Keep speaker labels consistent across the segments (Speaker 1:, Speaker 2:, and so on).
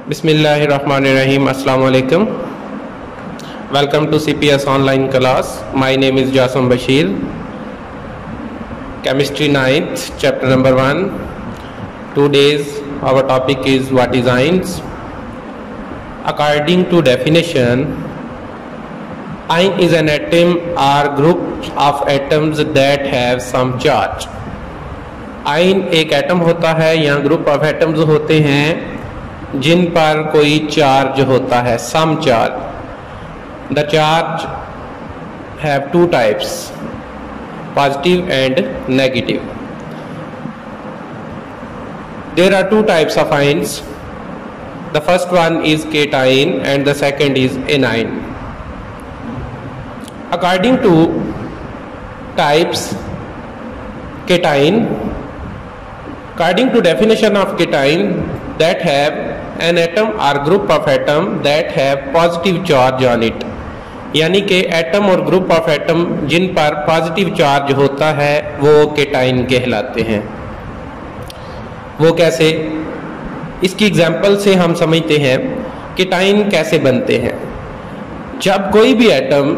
Speaker 1: Bismillahirrahmanirrahim. Assalamu alaikum. Welcome to CPS online class. My name is Jasam Bashir. Chemistry 9th, chapter number 1. Today's our topic is what is ions. According to definition, ion is an atom or group of atoms that have some charge. Ion एक atom होता है या group of atoms होते हैं जिन पर कोई charge होता है, some charge. The charge have two types, positive and negative. There are two types of ions. The first one is cation and the second is anion. According to types cation, according to definition of cation, that have an atom or group of atom that have positive charge on it. यानी कि atom और group of atom जिन पर positive charge होता है वो cation कहलाते हैं. वो कैसे? इसकी एग्जांपल से हम समझते हैं केटाइन कैसे बनते हैं. जब कोई भी एटम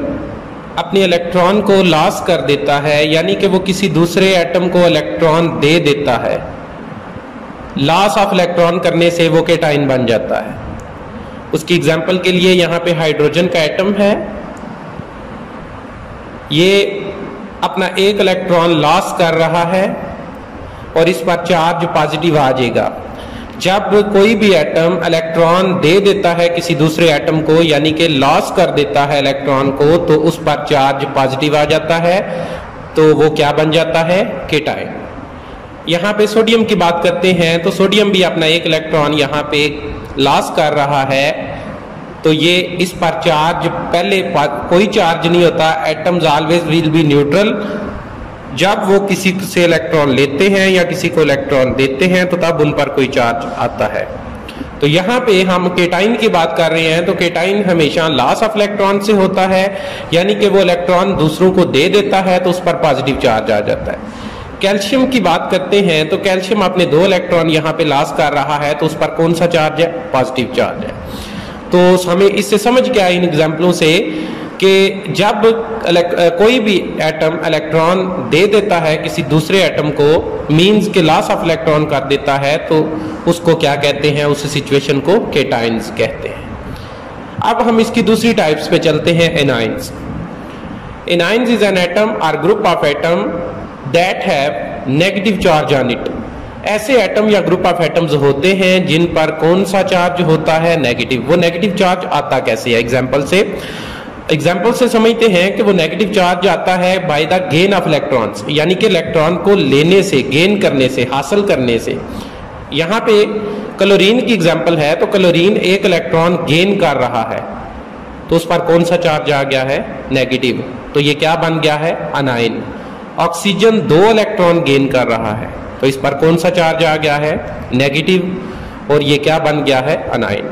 Speaker 1: अपने इलेक्ट्रॉन को लॉस कर देता है, यानी कि वो किसी दूसरे एटम को इलेक्ट्रॉन दे देता है, लॉस ऑफ इलेक्ट्रॉन करने से वो केटाइन बन जाता है. उसकी एग्जांपल के लिए यहाँ पे हाइड्रोजन का एटम है. ये अपना एक इलेक्ट्रॉन लॉस कर रहा है और इस पर चार्ज पॉजिटिव आ जाएगा. जब कोई भी एटम इलेक्ट्रॉन दे देता है किसी दूसरे एटम को, यानी कि लॉस कर देता है इलेक्ट्रॉन को, तो उस पर चार्ज पॉजिटिव आ जाता है, तो वो क्या बन जाता है? केटाइन. यहाँ पे सोडियम की बात करते हैं तो सोडियम भी अपना एक इलेक्ट्रॉन यहाँ पे लॉस कर रहा है, तो ये इस पर चार्ज, पहले कोई चार्ज नहीं होता, atoms always will be neutral. जब वो किसी से इलेक्ट्रॉन लेते हैं या किसी को इलेक्ट्रॉन देते हैं तो तब उन पर कोई चार्ज आता है. तो यहाँ पे हम केटाइन की बात कर रहे हैं, तो केटाइन हमेशा लॉस ऑफ इलेक्ट्रॉन से होता है, यानी कि वो इलेक्ट्रॉन दूसरों को दे देता है तो उस पर पॉजिटिव चार्ज आ जाता है. कैल्शियम की बात करते हैं तो कैल्शियम अपने दो इलेक्ट्रॉन यहाँ पे लॉस कर रहा है, तो उस पर कौन सा चार्ज है? पॉजिटिव चार्ज है. तो हमें इससे समझ के आया इन एग्जाम्पलों से कि जब कोई भी एटम इलेक्ट्रॉन दे देता है किसी दूसरे एटम को, मींस के लॉस ऑफ इलेक्ट्रॉन कर देता है, तो उसको क्या कहते हैं? उस सिचुएशन को केटाइन्स कहते हैं. अब हम इसकी दूसरी टाइप्स पे चलते हैं, एनाइन्स. एनाइन्स इज एन एटम और group of atom that have negative charge on it. ऐसे एटम या ग्रुप ऑफ एटम्स होते हैं जिन पर कौन सा चार्ज होता है? नेगेटिव. वो नेगेटिव चार्ज आता कैसे है? एग्जाम्पल से समझते हैं कि वो नेगेटिव चार्ज आता है by the gain of electrons, यानी कि इलेक्ट्रॉन को लेने से, गेन करने से, हासिल करने से. यहाँ पे क्लोरीन की एग्जाम्पल है, तो क्लोरीन एक इलेक्ट्रॉन गेन कर रहा है, तो उस पर कौन सा चार्ज आ गया है? नेगेटिव. तो ये क्या बन गया है? अनाइन. ऑक्सीजन दो इलेक्ट्रॉन गेन कर रहा है, तो इस पर कौन सा चार्ज आ गया है? नेगेटिव. और ये क्या बन गया है? अनाइन.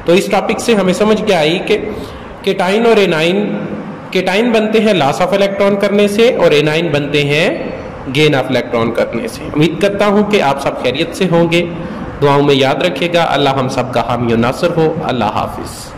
Speaker 1: तो इस टॉपिक से हमें समझ के आई कि केटाइन और एनाइन, केटाइन बनते हैं लॉस ऑफ इलेक्ट्रॉन करने से और एनाइन बनते हैं गेन ऑफ इलेक्ट्रॉन करने से. उम्मीद करता हूं कि आप सब खैरियत से होंगे. दुआओं में याद रखिएगा. अल्लाह हम सब का हामी और नासिर हो. अल्लाह हाफिज.